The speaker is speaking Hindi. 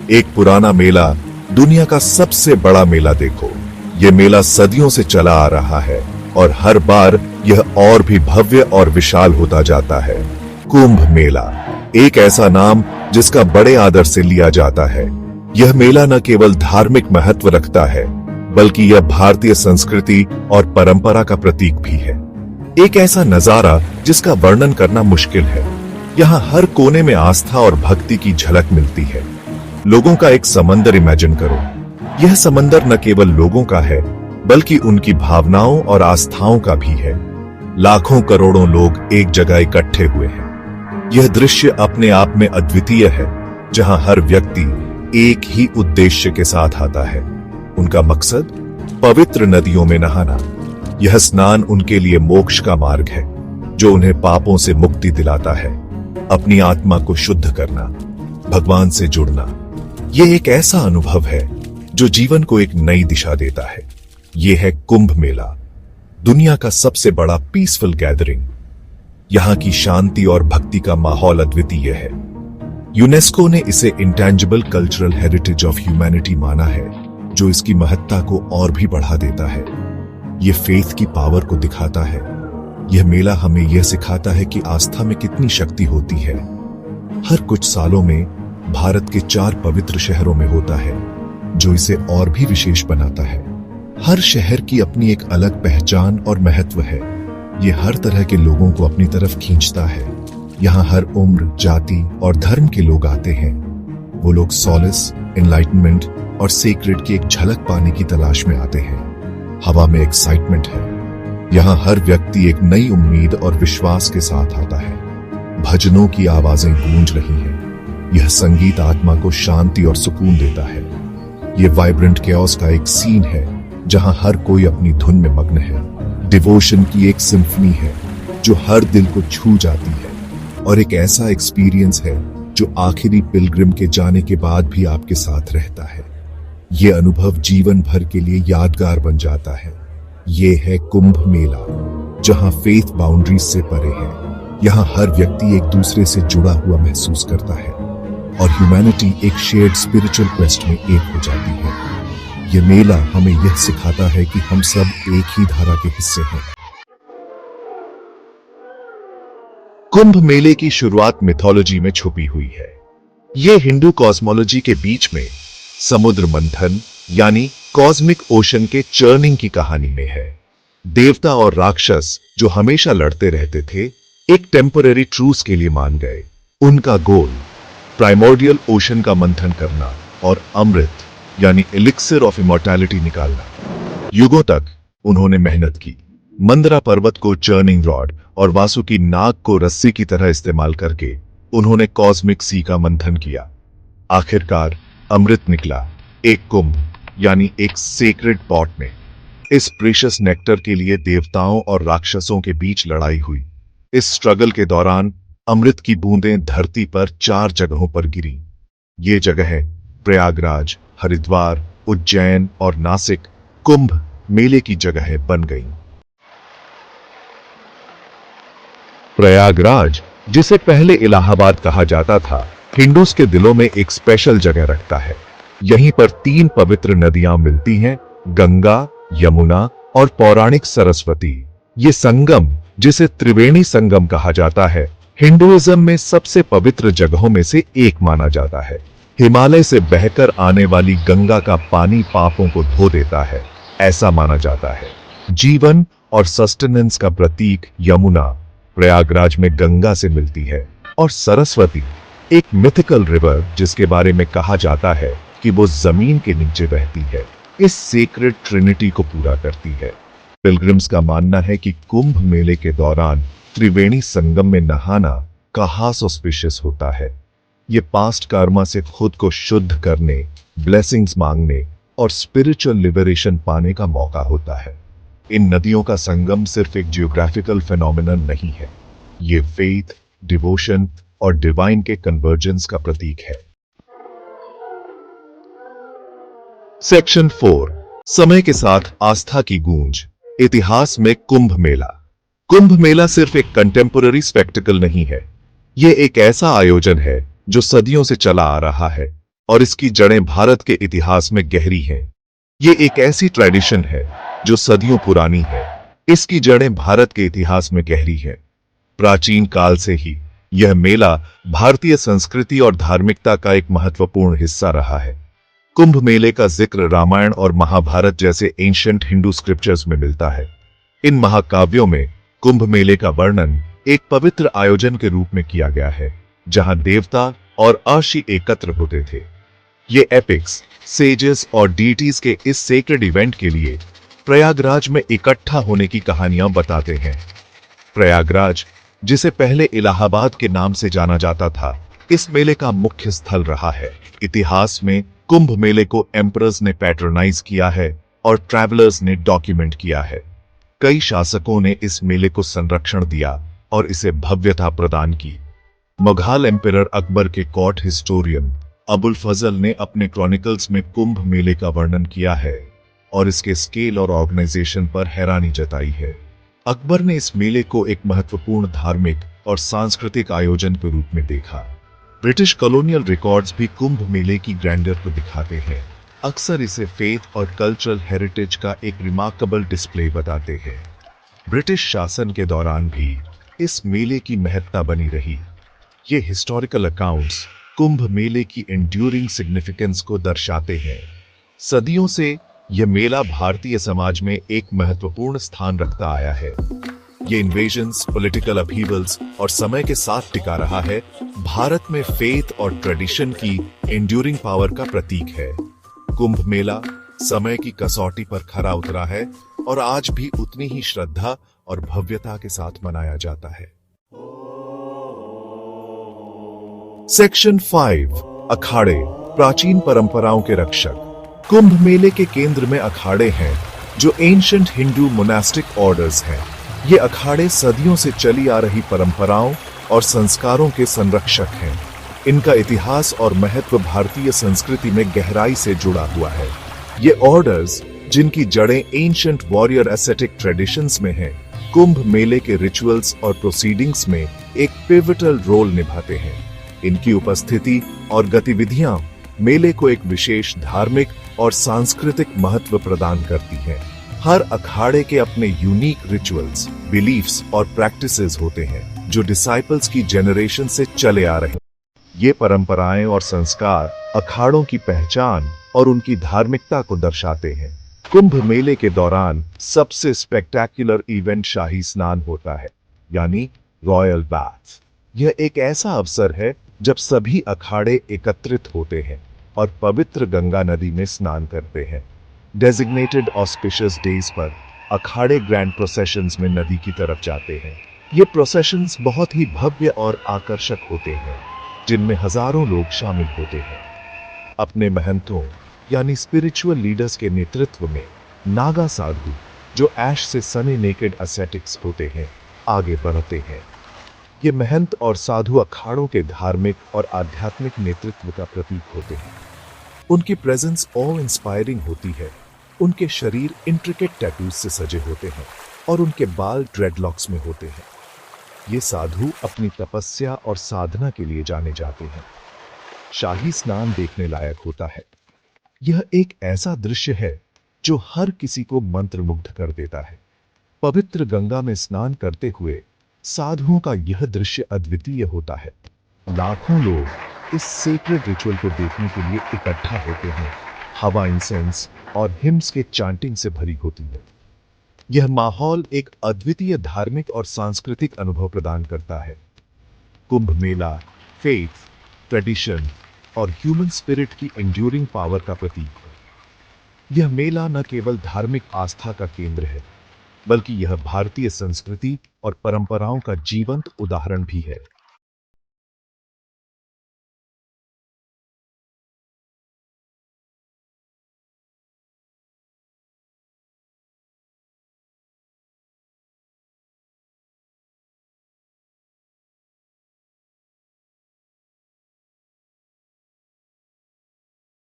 एक पुराना मेला, दुनिया का सबसे बड़ा मेला देखो। यह मेला सदियों से चला आ रहा है और हर बार यह और भी भव्य और विशाल होता जाता है। कुंभ मेला, एक ऐसा नाम जिसका बड़े आदर से लिया जाता है। यह मेला न केवल धार्मिक महत्व रखता है, बल्कि यह भारतीय संस्कृति और परंपरा का प्रतीक भी है। एक ऐसा नजारा जिसका वर्णन करना मुश्किल है। यहाँ हर कोने में आस्था और भक्ति की झलक मिलती है। लोगों का एक समंदर इमेजिन करो। यह समंदर न केवल लोगों का है, बल्कि उनकी भावनाओं और आस्थाओं का भी है। लाखों करोड़ों लोग एक जगह इकट्ठे हुए हैं। यह दृश्य अपने आप में अद्वितीय है, जहां हर व्यक्ति एक ही उद्देश्य के साथ आता है। उनका मकसद पवित्र नदियों में नहाना। यह स्नान उनके लिए मोक्ष का मार्ग है, जो उन्हें पापों से मुक्ति दिलाता है। अपनी आत्मा को शुद्ध करना, भगवान से जुड़ना, यह एक ऐसा अनुभव है जो जीवन को एक नई दिशा देता है। यह है कुंभ मेला, दुनिया का सबसे बड़ा पीसफुल गैदरिंग। यहां की शांति और भक्ति का माहौल अद्वितीय है। यूनेस्को ने इसे intangible cultural heritage of humanity माना है, जो इसकी महत्ता को और भी बढ़ा देता है। यह फेथ की पावर को दिखाता है। यह मेला हमें यह सिखाता है कि आस्था में कितनी शक्ति होती है। हर कुछ सालों में भारत के 4 पवित्र शहरों में होता है, जो इसे और भी विशेष बनाता है। हर शहर की अपनी एक अलग पहचान और महत्व है। यह हर तरह के लोगों को अपनी तरफ खींचता है। यहाँ हर उम्र, जाति और धर्म के लोग आते हैं। वो लोग सॉलिस, एनलाइटनमेंट और सेक्रेड की एक झलक पाने की तलाश में आते हैं। हवा में एक्साइटमेंट है। यहाँ हर व्यक्ति एक नई उम्मीद और विश्वास के साथ आता है। भजनों की आवाजें गूंज रही हैं। यह संगीत आत्मा को शांति और सुकून देता है। यह वाइब्रेंट केओस का एक सीन है, जहां हर कोई अपनी धुन में मग्न है। डिवोशन की एक सिम्फनी है, जो हर दिल को छू जाती है। और एक ऐसा एक्सपीरियंस है जो आखिरी पिलग्रिम के जाने के बाद भी आपके साथ रहता है। यह अनुभव जीवन भर के लिए यादगार बन जाता है। यह है कुंभ मेला, जहां फेथ बाउंड्रीज से परे है। यहाँ हर व्यक्ति एक दूसरे से जुड़ा हुआ महसूस करता है और ह्यूमैनिटी एक शेयर्ड स्पिरिचुअल क्वेस्ट में एक हो जाती है। यह मेला हमें यह सिखाता है कि हम सब एक ही धारा के हिस्से हैं। कुंभ मेले की शुरुआत मिथोलॉजी में छुपी हुई है। यह हिंदू कॉस्मोलॉजी के बीच में समुद्र मंथन यानी कॉस्मिक ओशन के चर्निंग की कहानी में है। देवता और राक्षस जो हमेशा लड़ते रहते थे, एक टेम्पररी ट्रूस के लिए मान गए। उनका गोल प्राइमोर्डियल ओशन का मंथन करना और अमृत यानी एलिक्सिर ऑफ इमॉर्टैलिटी निकालना। युगों तक उन्होंने मेहनत की। मंदरा पर्वत को चर्निंग रॉड और वासुकी नाग को रस्सी की तरह इस्तेमाल करके उन्होंने कॉस्मिक सी का मंथन किया। आखिरकार अमृत निकला, एक कुंभ यानी एक सेक्रेड पॉट में। इस प्रीशियस नेक्टर के लिए देवताओं और राक्षसों के बीच लड़ाई हुई। इस स्ट्रगल के दौरान अमृत की बूंदें धरती पर 4 जगहों पर गिरी। ये जगहें प्रयागराज, हरिद्वार, उज्जैन और नासिक कुंभ मेले की जगहें बन गईं। प्रयागराज, जिसे पहले इलाहाबाद कहा जाता था, हिंदूज के दिलों में एक स्पेशल जगह रखता है। यहीं पर 3 पवित्र नदियां मिलती हैं, गंगा, यमुना और पौराणिक सरस्वती। ये संगम, जिसे त्रिवेणी संगम कहा जाता है, हिंदुइज्म में सबसे पवित्र जगहों में से एक माना जाता है। हिमालय से बहकर आने वाली गंगा का पानी पापों को धो देता है, ऐसा माना जाता है। जीवन और सस्टेनेंस का प्रतीक यमुना प्रयागराज में गंगा से मिलती है, और सरस्वती एक मिथिकल रिवर जिसके बारे में कहा जाता है कि वो जमीन के नीचे बहती है, इस सेक्रेड ट्रिनिटी को पूरा करती है। पिलग्रिम्स का मानना है कि कुंभ मेले के दौरान त्रिवेणी संगम में नहाना खास ऑस्पिशियस होता है। ये पास्ट कर्मा से खुद को शुद्ध करने, ब्लेसिंग्स मांगने और स्पिरिचुअल लिबरेशन पाने का मौका होता है। इन नदियों का संगम सिर्फ एक जियोग्राफिकल फेनोमेनन नहीं है, ये फेथ, डिवोशन और डिवाइन के कन्वर्जेंस का प्रतीक है। सेक्शन 4, समय के साथ आस्था की गूंज। इतिहास में कुंभ मेला। कुंभ मेला सिर्फ एक कंटेम्पोररी स्पेक्टिकल नहीं है, यह एक ऐसा आयोजन है जो सदियों से चला आ रहा है। और इसकी जड़ें भारत के इतिहास में गहरी हैं। ये एक ऐसी ट्रेडिशन है जो सदियों पुरानी है। इसकी जड़ें भारत के इतिहास में गहरी है। प्राचीन काल से ही यह मेला भारतीय संस्कृति और धार्मिकता का एक महत्वपूर्ण हिस्सा रहा है। कुंभ मेले का जिक्र रामायण और महाभारत जैसे एंशिएंट हिंदू स्क्रिप्चर्स में मिलता है। इन महाकाव्यों में कुंभ मेले का वर्णन एक पवित्र आयोजन के रूप में किया गया है, जहां देवता और अर्षि एकत्र होते थे। ये एपिक्स सेजेस और डीटीज के इस सेक्रेड इवेंट के लिए प्रयागराज में इकट्ठा होने की कहानियां बताते हैं। प्रयागराज, जिसे पहले इलाहाबाद के नाम से जाना जाता था, इस मेले का मुख्य स्थल रहा है। इतिहास में कुंभ मेले को एम्परर्स ने पैट्रोनाइज किया है और ट्रैवलर्स ने डॉक्यूमेंट किया है। कई शासकों ने इस मेले को संरक्षण दिया और इसे भव्यता प्रदान की। मुगल एम्परर अकबर के कोर्ट हिस्टोरियन अबुल फजल ने अपने क्रॉनिकल्स में कुंभ मेले का वर्णन किया है और इसके स्केल और ऑर्गेनाइजेशन पर हैरानी जताई है। अकबर ने इस मेले को एक महत्वपूर्ण धार्मिक और सांस्कृतिक आयोजन के रूप में देखा। ब्रिटिश कॉलोनियल रिकॉर्ड्स भी कुंभ मेले की ग्रैंडर को दिखाते हैं। अक्सर इसे फेथ और कल्चरल हेरिटेज का एक रिमार्केबल डिस्प्ले बताते हैं। ब्रिटिश शासन के दौरान भी इस मेले की महत्ता बनी रही। ये हिस्टोरिकल अकाउंट्स कुंभ मेले की एंड्यूरिंग सिग्निफिकेंस को दर्शाते हैं। सदियों से यह मेला भारतीय समाज में एक महत्वपूर्ण स्थान रखता आया है। ये इन्वेजन्स, पॉलिटिकल अपहीवल्स और समय के साथ टिका रहा है। भारत में फेथ और ट्रेडिशन की एंड्यूरिंग पावर का प्रतीक है। कुंभ मेला समय की कसौटी पर खरा उतरा है और आज भी उतनी ही श्रद्धा और भव्यता के साथ मनाया जाता है। सेक्शन 5, अखाड़े, प्राचीन परंपराओं के रक्षक। कुंभ मेले के केंद्र में अखाड़े हैं, जो एंशिएंट हिंदू मोनास्टिक ऑर्डर्स हैं। ये अखाड़े सदियों से चली आ रही परंपराओं और संस्कारों के संरक्षक हैं। इनका इतिहास और महत्व भारतीय संस्कृति में गहराई से जुड़ा हुआ है। ये ऑर्डर्स, जिनकी जड़ें एंशिएंट वॉरियर एस्थेटिक ट्रेडिशंस में हैं, कुंभ मेले के रिचुअल्स और प्रोसीडिंग्स में एक पिवटल रोल निभाते हैं। इनकी उपस्थिति और गतिविधियां मेले को एक विशेष धार्मिक और सांस्कृतिक महत्व प्रदान करती हैं। हर अखाड़े के अपने यूनिक रिचुअल्स, बिलीफ्स और प्रैक्टिसेस होते हैं, जो डिसाइपल्स की जनरेशन से चले आ रहे हैं। ये परंपराएं और संस्कार अखाड़ों की पहचान और उनकी धार्मिकता को दर्शाते हैं। कुंभ मेले के दौरान सबसे स्पेक्टेक्युलर इवेंट शाही स्नान होता है, यानी रॉयल बाथ। यह एक ऐसा अवसर है जब सभी अखाड़े एकत्रित होते हैं और पवित्र गंगा नदी में स्नान करते हैं। डेजिग्नेटेड ऑस्पिशियस डेज पर अखाड़े ग्रैंड प्रोसेशंस में नदी की तरफ जाते हैं। ये प्रोसेशंस बहुत ही भव्य और आकर्षक होते हैं, जिनमें हजारों लोग शामिल होते हैं। अपने महंतों यानी स्पिरिचुअल लीडर्स के नेतृत्व में नागा साधु, जो ऐश से सने नेकेड एसेटिक्स होते हैं, आगे बढ़ते हैं। ये महंत और साधु अखाड़ों के धार्मिक और आध्यात्मिक नेतृत्व का प्रतीक होते हैं। उनकी प्रेजेंस ऑ इंस्पायरिंग होती है। उनके शरीर इंट्रिकेट टैटूज से सजे होते हैं और उनके बाल ड्रेडलॉक्स में होते हैं। ये साधु अपनी तपस्या और साधना के लिए जाने जाते हैं। शाही स्नान देखने लायक होता है। यह एक ऐसा दृश्य है जो हर किसी को मंत्रमुग्ध कर देता है। पवित्र गंगा में स्नान करते हुए साधुओं का यह दृश्य अद्वितीय होता है। लाखों लोग इस सेक्रेड रिचुअल को देखने के लिए इकट्ठा होते हैं। हवा इंसेंस और हिम्स के चांटिंग से भरी होती है। यह माहौल एक अद्वितीय धार्मिक और सांस्कृतिक अनुभव प्रदान करता है। कुंभ मेला फेथ, ट्रेडिशन और ह्यूमन स्पिरिट की एंड्यूरिंग पावर का प्रतीक है। यह मेला न केवल धार्मिक आस्था का केंद्र है, बल्कि यह भारतीय संस्कृति और परंपराओं का जीवंत उदाहरण भी है।